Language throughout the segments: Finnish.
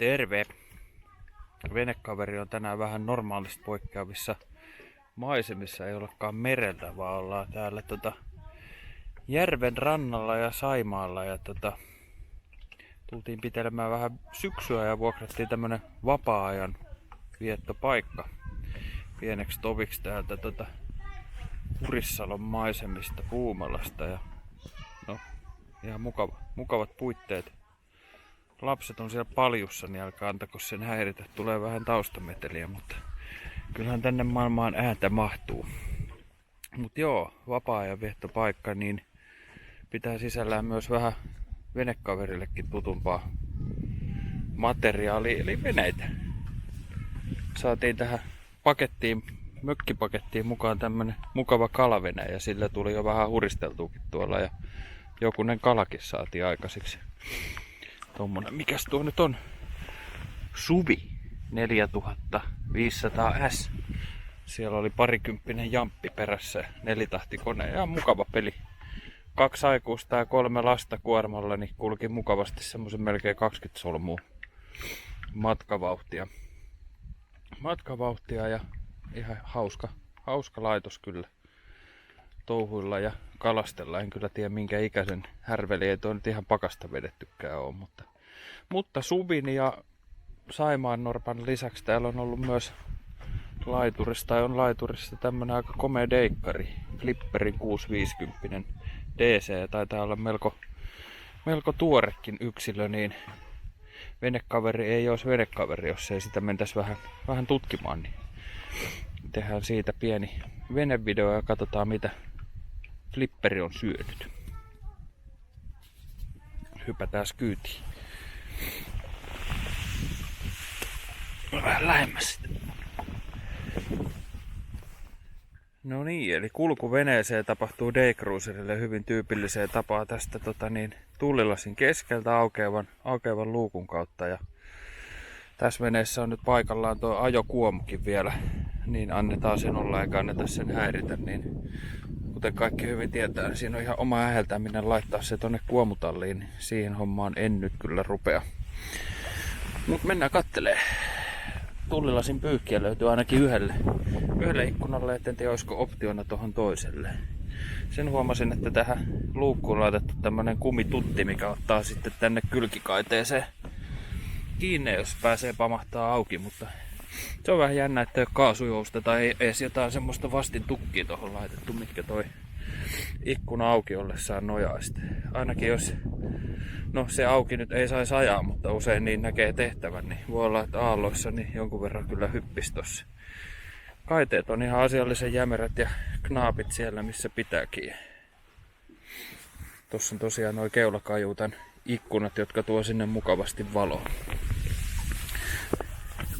Terve! Venekaveri on tänään vähän normaalista poikkeavissa maisemissa, ei olekaan mereltä, vaan ollaan täällä järven rannalla ja Saimaalla ja tultiin pitelemään vähän syksyä ja vuokrattiin tämmönen vapaa-ajan viettopaikka pieneksi toviksi täältä Hurissalon maisemista Puumalasta ja no ihan mukavat puitteet. Lapset on siellä paljussa, niin älkää antako sen häiritä. Tulee vähän taustameteliä, mutta kyllähän tänne maailmaan ääntä mahtuu. Mut joo, vapaa-ajan viettopaikka, niin pitää sisällään myös vähän venekaverillekin tutumpaa materiaalia, eli veneitä. Saatiin tähän mökkipakettiin mukaan tämmönen mukava kalavene ja sillä tuli jo vähän huristeltuukin tuolla ja jokunen kalakin saatiin aikaiseksi. Tommonen, mikäs tuo nyt on? Suvi 4500S. Siellä oli parikymppinen jamppi perässä, 4-tahtikone ja mukava peli. 2 aikuista ja 3 lasta kuormalla, niin kulki mukavasti semmoisen melkein 20 solmua matkavauhtia ja ihan hauska laitos kyllä touhuilla ja kalastella. En kyllä tiedä minkä ikäisen härveli, ei toi nyt ihan pakasta vedettykään ole, mutta Suvin ja Saimaan norpan lisäksi täällä on ollut myös laiturista tämmönen aika komea deikkari, Flipperin 650 DC, taitaa olla melko tuorekin yksilö, niin venekaveri ei olisi venekaveri, jos ei sitä mentäisi vähän tutkimaan, niin tehdään siitä pieni venevideo ja katsotaan mitä Flipperi on syönyt. Hypätään kyytiin. Vähän lähemmäs sitä. No niin, eli kulku veneeseen tapahtuu Daycruiserille hyvin tyypilliseen tapaan tästä tullilasin keskeltä aukeavan luukun kautta. Ja tässä veneessä on nyt paikallaan tuo ajokuomukin vielä, niin annetaan sen olla eikä anneta sen häiritä. Niin, kuten kaikki hyvin tietää, niin siinä on ihan oma äheltäminen laittaa se tonne kuomutalliin, niin siihen hommaan en nyt kyllä rupea. Mut mennään kattelee. Tullilasin pyykkiä löytyy ainakin yhdelle ikkunalle, etten tiedä olisiko optiona tuohon toiselle. Sen huomasin, että tähän luukkuun on laitettu tämmönen kumitutti, mikä ottaa sitten tänne kylkikaiteeseen kiinni, jos pääsee pamahtaa auki, mutta se on vähän jännä, että ei ole kaasujousta tai edes jotain semmoista vastintukkia tuohon laitettu, mitkä toi ikkuna auki ollessaan nojaa sitten. Ainakin jos, no se auki nyt ei saisi ajaa, mutta usein niin näkee tehtävän, niin voi olla, että aalloissa niin jonkun verran kyllä hyppis tossa. Kaiteet on ihan asiallisen jämerät ja knaapit siellä, missä pitääkin. Tossa on tosiaan noi keulakajuutan ikkunat, jotka tuo sinne mukavasti valoa.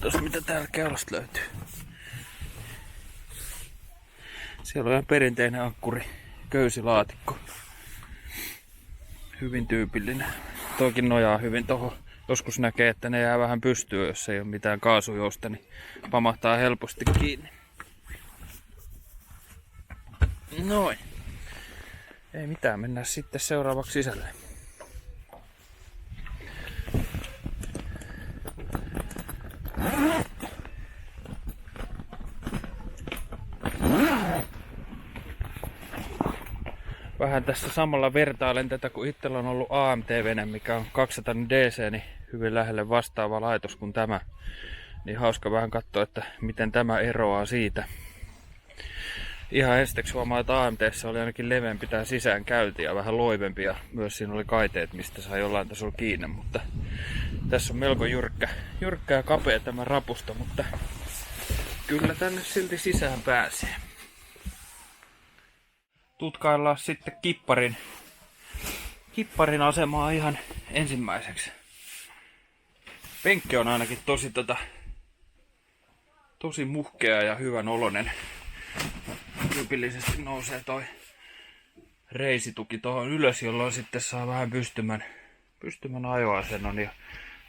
Katsos mitä täällä keulasta löytyy. Siellä on ihan perinteinen ankkuri, köysilaatikko. Hyvin tyypillinen. Toikin nojaa hyvin tohon. Joskus näkee, että ne jää vähän pystyyn, jos ei ole mitään kaasujousta, niin pamahtaa helposti kiinni. Noin. Ei mitään, mennään sitten seuraavaksi sisälle. Vähän tässä samalla vertailen tätä, kun itsellä on ollut AMT-vene, mikä on 200 DC, niin hyvin lähelle vastaava laitos kuin tämä. Niin hauska vähän katsoa, että miten tämä eroaa siitä. Ihan esteksi huomaa, että AMT:ssä oli ainakin leveämpi tää sisäänkäynti ja vähän loivempi ja myös siinä oli kaiteet, mistä sai jollain tasolla kiinni, mutta tässä on melko jyrkkä ja kapea tämä rapusta, mutta kyllä tänne silti sisään pääsee. Tutkaillaan sitten kipparin asemaa ihan ensimmäiseksi. Penkki on ainakin tosi muhkea ja hyvän oloinen. Tyypillisesti nousee toi reisituki tuohon ylös, jolloin sitten saa vähän pystymän ajoasennon ja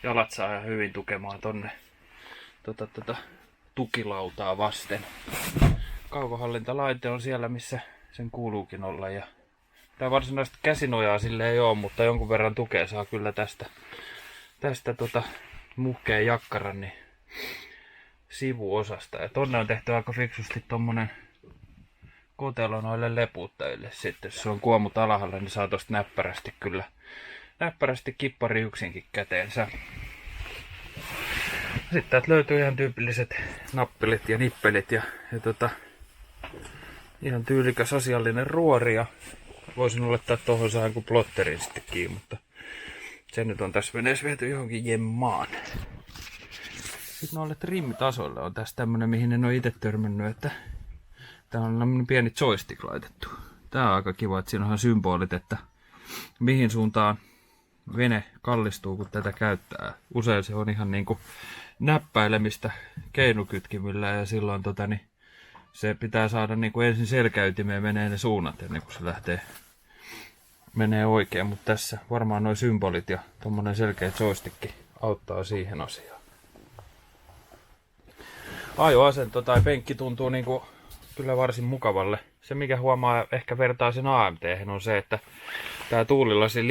jalat saa ihan hyvin tukemaan tonne tukilautaa vasten. Kaukohallintalaite on siellä, missä sen kuuluukin olla. Ja tää varsinaista käsinojaa sille ei oo, mutta jonkun verran tukea saa kyllä tästä muhkeen jakkaran niin sivuosasta. Ja tonne on tehty aika fiksusti tommonen kotelo noille leputtajille. Sitten jos se on kuomut alhaalla, niin saa tosta näppärästi kippari yksinkin käteensä. Sitten täältä löytyy ihan tyypilliset nappilit ja nippelit ja ihan tyylikäs asiallinen ruori. Ja voisin olettaa, että tohon saa joku plotterin sitten kiinni, mutta se nyt on tässä veneessä viety johonkin jemmaan. Sitten noille trimmitasoille on tässä tämmönen, mihin en ole itse törmännyt, että tää on tämmönen pieni joystick laitettu. Tää on aika kiva, että siinä onhan symbolit, että mihin suuntaan vene kallistuu, kun tätä käyttää. Usein se on ihan niinku näppäilemistä keinukytkimillä ja silloin se pitää saada niinku ensin selkäytimeen menee ne suunnat ennen kuin se menee oikein, mutta tässä varmaan nuo symbolit ja tommonen selkeä joystick auttaa siihen asiaan. Ajoasento tai penkki tuntuu niinku kyllä varsin mukavalle. Se mikä huomaa ehkä vertaa sen AMT:hen on se, että tää tuulilasin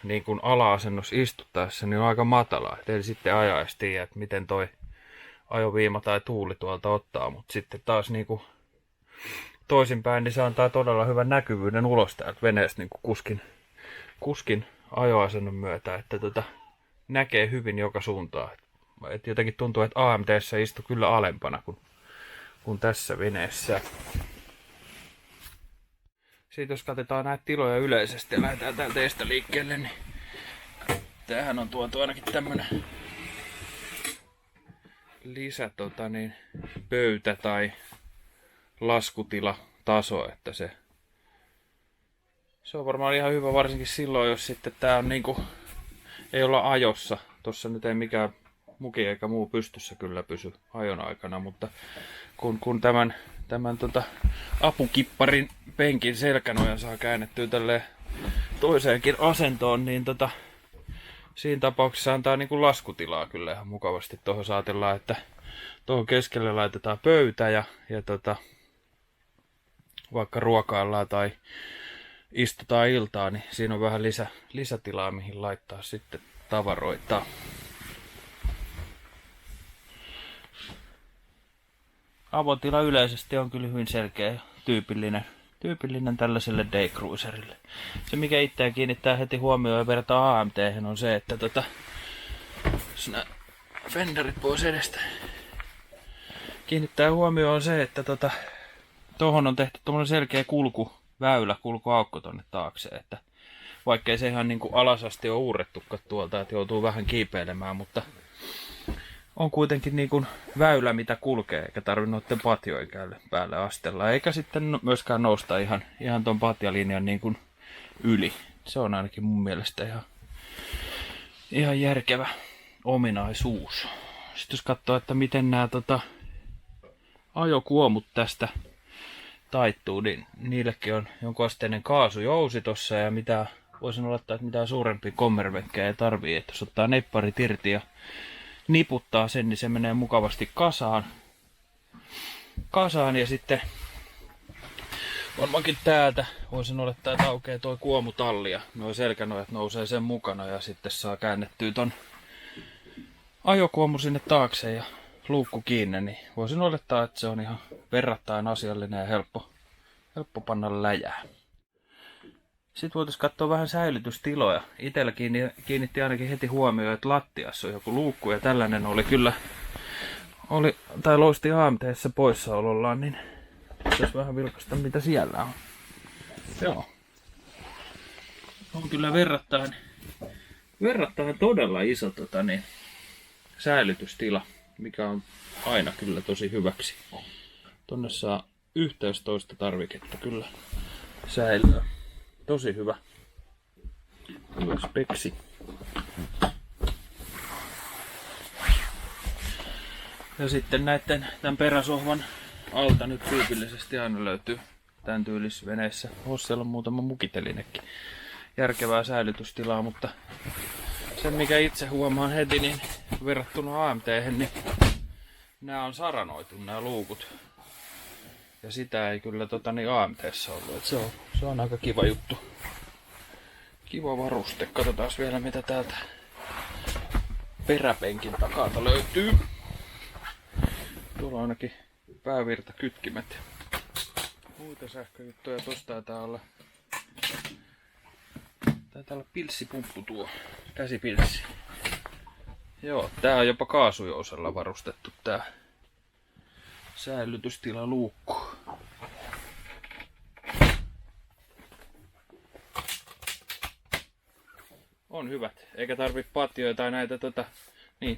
niin kun ala-asennossa istuttaessa niin on aika matala. Et en sitten ajaisi tiedä, että miten toi ajoviima tai tuuli tuolta ottaa, mutta sitten taas niinku toisinpäin niin se antaa todella hyvän näkyvyyden ulos täältä veneestä niin kuskin ajoasennon myötä, että näkee hyvin joka suuntaan. Et jotenkin tuntuu, että AMT:ssä istuu kyllä alempana kuin tässä veneessä. Sitten jos katsotaan näitä tiloja yleisesti ja lähdetään täältä eestä liikkeelle, niin tämähän on tuotu ainakin tämmönen pöytä tai laskutilataso, että se on varmaan ihan hyvä varsinkin silloin, jos sitten tää on niinku, ei olla ajossa. Tossa nyt ei mikään muki eikä muu pystyssä kyllä pysy ajon aikana, mutta kun tämän apukipparin penkin selkänojan saa käännettyä tälleen toiseenkin asentoon, niin siinä tapauksessa antaa niinku laskutilaa kyllä ihan mukavasti. Tuohon saatellaan, että tuohon keskelle laitetaan pöytä ja vaikka ruokaillaan tai istutaan iltaa, niin siinä on vähän lisätilaa, mihin laittaa sitten tavaroita. Avotila yleisesti on kyllä hyvin selkeä ja tyypillinen tällaiselle daycruiserille. Se mikä itseään kiinnittää heti huomioon ja vertaa AMT:hen on se, että jos nämä fenderit pois edestä kiinnittää huomioon se, että tuohon on tehty tommonen selkeä kulkuaukko tonne taakse, että vaikkei se ihan niinku alasasti ole uurrettukaan tuolta, että joutuu vähän kiipeilemään, mutta on kuitenkin niinku väylä mitä kulkee, eikä tarvitse noiden patjojen päälle astella, eikä sitten myöskään nousta ihan ton patjalinjan niinku yli. Se on ainakin mun mielestä ihan järkevä ominaisuus. Sitten jos katsoo, että miten nämä ajokuomut tästä taittuu, niin niillekin on jonkun asteinen kaasujousi tossa ja voisin olettaa, että mitään suurempia kommervenkkejä ei tarvii, että jos ottaa nepparit irti ja niputtaa sen, niin se menee mukavasti kasaan ja sitten varmaankin täältä voisin olettaa, että aukeaa toi kuomutalli ja nuo selkänojat nousee sen mukana ja sitten saa käännettyä ton ajokuomu sinne taakse ja luukku kiinni, niin voisin olettaa, että se on ihan verrattain asiallinen ja helppo panna läjää. Sitten voitaisiin katsoa vähän säilytystiloja. Itellä kiinnitti ainakin heti huomioon, että lattiassa on joku luukku ja tällainen loisti AMT:ssä poissaolollaan, niin pitäisi vähän vilkaista mitä siellä on. Joo. On kyllä verrattain todella iso säilytystila, mikä on aina kyllä tosi hyväksi. Tonne saa yhteistoista tarviketta kyllä säilyä. Tosi hyvä speksi. Ja sitten tämän peräsohvan alta nyt tyypillisesti aina löytyy tämän tyylisessä veneessä. Hossella on muutama mukitelinekin. Järkevää säilytystilaa, mutta sen mikä itse huomaan heti, niin verrattuna AMT:hen, niin nämä on saranoitu nämä luukut. Ja sitä ei kyllä AMT:ssä ollut. Se on aika kiva juttu. Kiva varuste. Katsotaan vielä mitä täältä peräpenkin takalta löytyy. Tuolla on ainakin päävirtakytkimet. Muita sähköjuttuja. Tosta taitaa olla pilssipumppu tuo. Käsipilssi. Joo, tää on jopa kaasujousella varustettu tää säilytystilaluukku. On hyvät, eikä tarvi patjoja tai näitä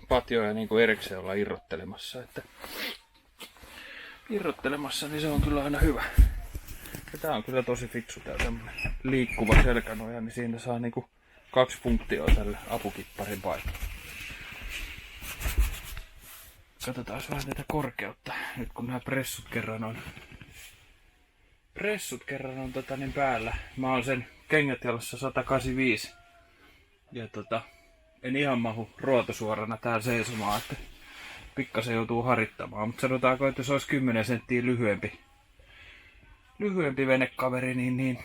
patjoja niin kuin erikseen olla irrottelemassa. Että irrottelemassa, niin se on kyllä aina hyvä. Ja tää on kyllä tosi fiksu tää tämmönen liikkuva selkänoja, niin siinä saa niinku 2 funktioa tälle apukipparin paikalla. Katsotaan vähän tätä korkeutta, nyt kun nämä pressut kerran on päällä. Mä oon sen kengät jalassa 185. Ja en ihan mahu ruotosuorana täällä seisomaan, että pikkasen joutuu harittamaan. Mutta sanotaanko, että se olisi 10 senttiä lyhyempi venekaveri, niin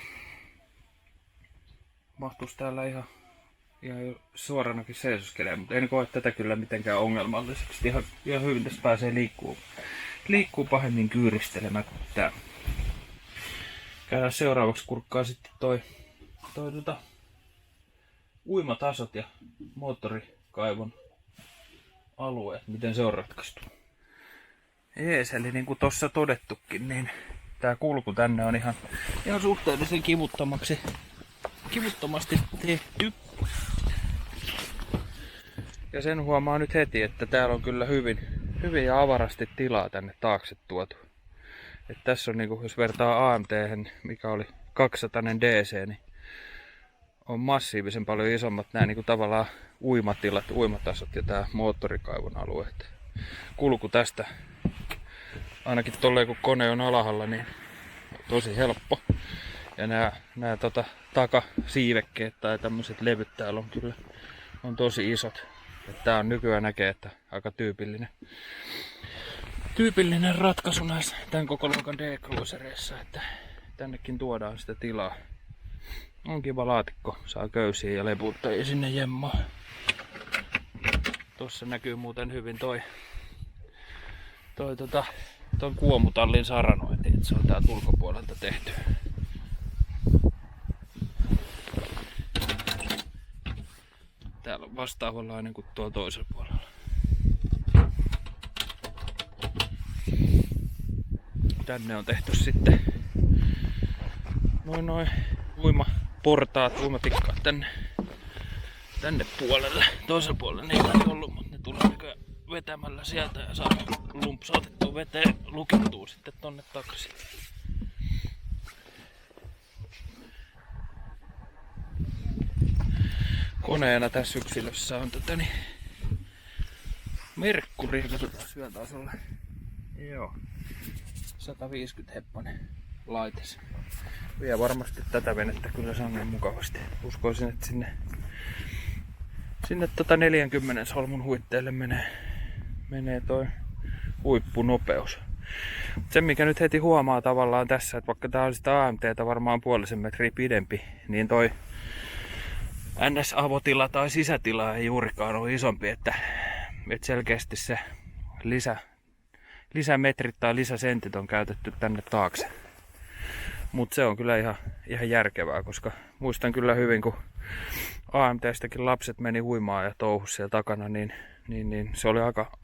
mahtuisi täällä ihan suoranakin seisoskeleen. Mutta en koe tätä kyllä mitenkään ongelmalliseksi. Ihan hyvin tässä pääsee liikkuu pahemmin kyyristelemään kuin tää. Käydään seuraavaksi kurkkaa sitten toi uimatasot ja moottorikaivon alueet, miten se on ratkaistu. Jees, eli niin kuin tossa todettukin, niin tää kulku tänne on ihan suhteellisen kivuttomasti tehty. Ja sen huomaa nyt heti, että täällä on kyllä hyvin ja avarasti tilaa tänne taakse tuotu. Et tässä on niinku, jos vertaa AMT:hen, mikä oli 200 DC, niin on massiivisen paljon isommat nämä niinku tavallaan uimatilat, uimatasot ja tää moottorikaivon alueet. Kulku tästä, ainakin tolleen kun kone on alhaalla, niin tosi helppo. Ja nämä takasiivekkeet tai tämmöiset levyt täällä on kyllä tosi isot. Tää on nykyään näkee, että aika tyypillinen ratkaisu näissä tämän koko luokan D-cruisereissa, että tännekin tuodaan sitä tilaa. On kiva laatikko, saa köysiä ja leputtajia sinne jemmaan. Tossa näkyy muuten hyvin ton kuomutallin saranointi, että se on täältä ulkopuolelta tehty. Täällä on vastaavanlainen kuin tuolla toisella puolella. Tänne on tehty sitten noin uimaportaat, uimatikkaat tänne puolelle. Toisella puolella niitä ei ollut, mutta ne tulee nykyään vetämällä sieltä ja saa lumpsautettua veteen, lukittuu sitten tonne takaisin. Koneena tässä yksilössä on Merkkuri, katsotaan syöltä tasolla. Joo. 150 heppanen laites. Vie varmasti tätä venettä kyllä sangen mukavasti. Uskoisin, että sinne 40 solmun huitteelle menee toi huippunopeus. Se mikä nyt heti huomaa tavallaan tässä, että vaikka tää on sitä AMT:tä varmaan puolisen metriä pidempi, niin toi NS-avotila tai sisätila ei juurikaan ole isompi, että selkeästi se lisämetrit tai lisäsentit on käytetty tänne taakse. Mutta se on kyllä ihan järkevää, koska muistan kyllä hyvin, kun AMT:stäkin lapset meni uimaan ja touhus siellä takana, niin se oli aika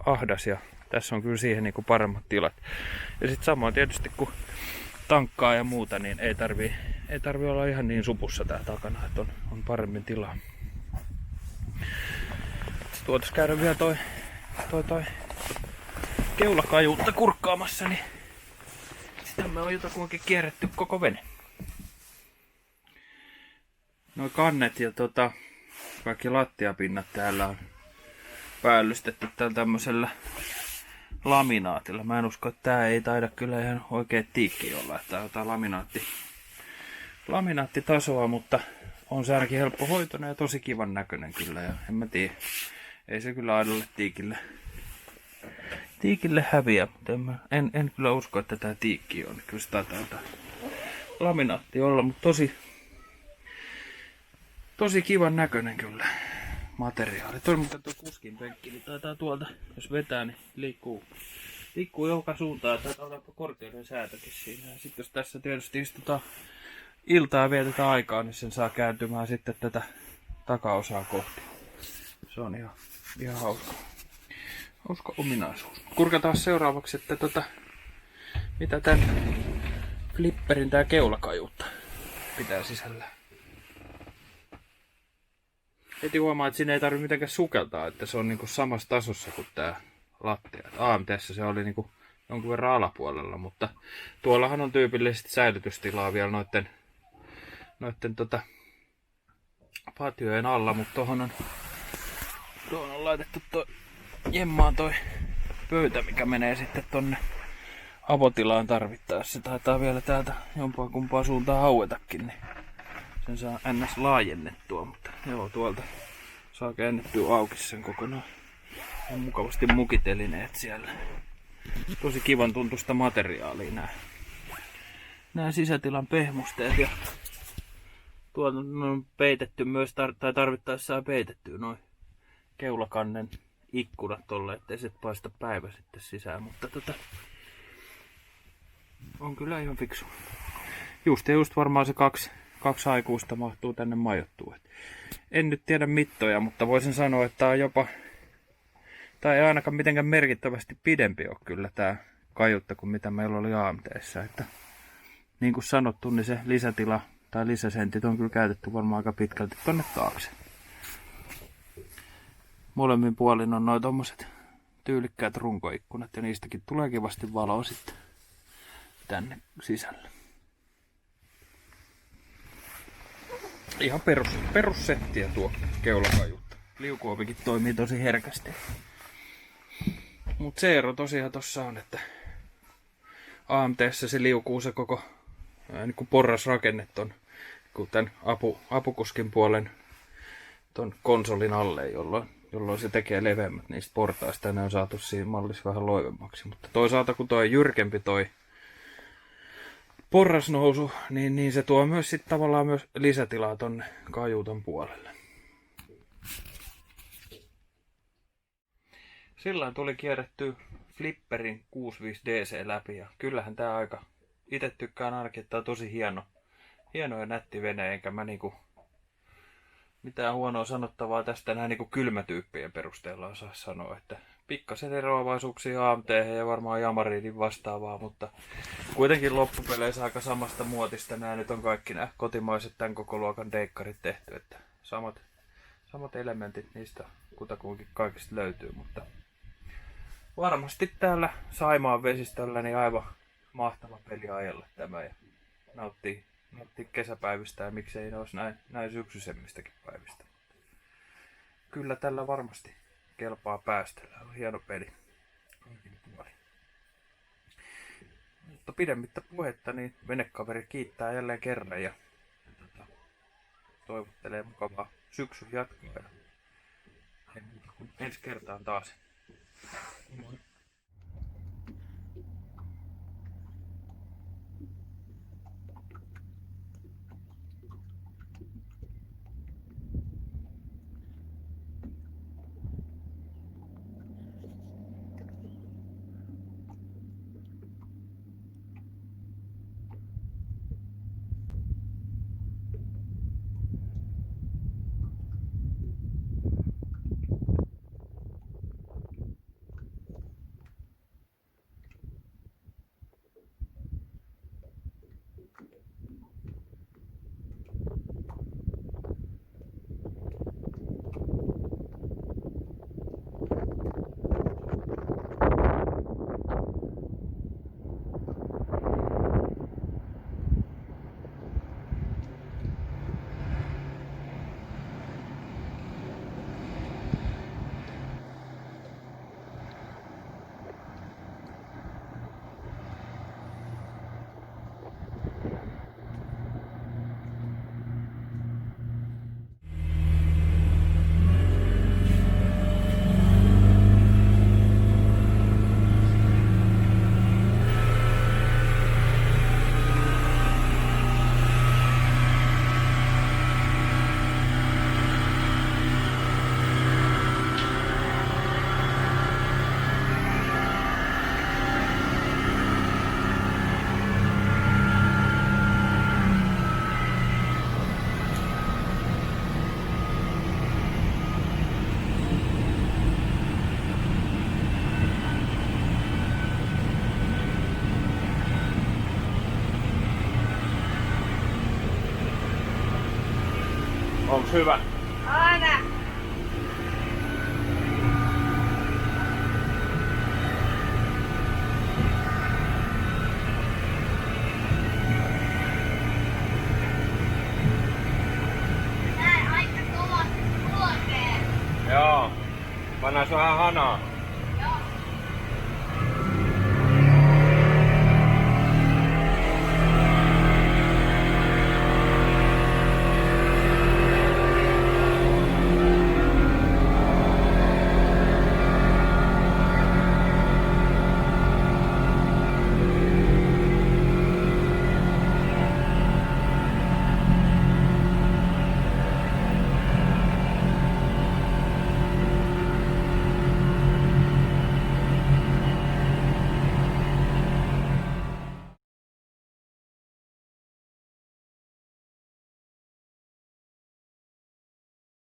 ahdas ja tässä on kyllä siihen niin kuin paremmat tilat. Ja sitten samoin tietysti kun tankkaa ja muuta, niin ei tarvi olla ihan niin supussa tää takana, että on paremmin tilaa. Tuotais käydä vielä toi keulakajuutta kurkkaamassa, niin sitä me on jotakuinkin kierretty koko vene. Noi kannet ja kaikki lattiapinnat täällä on päällystetty tällä tämmöisellä laminaatilla. Mä en usko, että tää ei taida kyllä ihan oikea tiikki olla, että tää on jotain laminaattitasoa, mutta on se ainakin helppo hoitoinen ja tosi kivan näköinen kyllä. Ja en mä tiedä, ei se kyllä aidolle tiikille häviä, mutta en kyllä usko, että tää tiikki on. Kyllä sitä taitaa laminaatti olla, mutta tosi kivan näköinen kyllä. materiaali. Toi muuten tuo kuskin penkki, niin taitaa tuolta, jos vetää, niin liikkuu joka suuntaan. Taitaa olla korkeuden säätökin siinä. Ja sitten jos tässä tietysti istutaan iltaa ja vietetään aikaa, niin sen saa kääntymään sitten tätä takaosaa kohti. Se on ihan hauska ominaisuus. Kurkataan seuraavaksi, että mitä tän flipperin tää keulakajuutta pitää sisällään. Heti huomaa, että siinä ei tarvitse mitenkään sukeltaa, että se on niinku samassa tasossa kuin tää lattia. AMT:ssä se oli niinku jonkun verran alapuolella, mutta tuollahan on tyypillisesti säilytystilaa vielä noitten patjojen alla, mutta tuohon on laitettu jemmaan toi pöytä, mikä menee sitten tonne avotilaan tarvittaessa. Se taitaa vielä täältä jompaa kumpaa suuntaan hauetakin, niin sen saa ns. Laajennettua, mutta joo, tuolta saa käännettyä auki sen kokonaan. On mukavasti mukitelineet siellä. Tosi kivan tuntusta materiaalia nää sisätilan pehmusteet, ja tuolta on peitetty myös, tai tarvittaessa peitettyä noin keulakannen ikkunat tolle, ettei se paista päivä sitten sisään, mutta on kyllä ihan fiksu. Just varmaan se kaksi aikuista mahtuu tänne majoittua. En nyt tiedä mittoja, mutta voisin sanoa, että on jopa, tai ei ainakaan mitenkään merkittävästi pidempi ole kyllä tää kajutta kuin mitä meillä oli AMT:ssä. Että niin kuin sanottu, niin se lisätila tai lisäsentit on kyllä käytetty varmaan aika pitkälti tonne taakse. Molemmin puolin on noin tommoset tyylikkäät runkoikkunat ja niistäkin tulee kivasti valoa sitten tänne sisälle. Ihan perussettiä tuo keulakajutta. Liukuovikin toimii tosi herkästi. Mut se ero tosiaan tossa on, että AMT:ssä se liukuu se koko niin kuin porrasrakenne ton tän apukuskin puolen ton konsolin alle, jolloin se tekee leveämmät niistä portaista, ja ne on saatu siinä mallissa vähän loivemmaksi. Mutta toisaalta kun toi jyrkempi toi porrasnousu, niin se tuo myös sit tavallaan myös lisätilaa tonne kajuuton puolelle. Silloin tuli kierretty flipperin 65DC läpi, ja kyllähän tää aika, itse tykkään ainakin, että tää on tosi hieno ja nätti vene, enkä mä niinku mitään huonoa sanottavaa tästä näin niinku kylmätyyppien perusteella osaa sanoa, että pikkasen eroavaisuuksia AMT ja varmaan Yamariinin vastaavaa, mutta kuitenkin loppupeleissä aika samasta muotista nämä nyt on kaikki nämä kotimaiset tämän koko luokan deikkarit tehty, että samat elementit niistä kutakuinkin kaikista löytyy, mutta varmasti täällä Saimaan vesistöllä niin aivan mahtava peli ajella tämä ja nauttii kesäpäivistä ja miksei ne olisi näin syksysemmistäkin päivistä. Kyllä tällä varmasti kelpaa päästellä. On hieno peli. Mutta pidemmittä puhetta, niin venekaveri kiittää jälleen kerran ja toivottelee mukavaa syksyn jatkoa. Ensi kertaan taas. Moi. Onks hyvä? Aina. Tää aika kova kulkee. Joo. Pannaan vähän hanaa.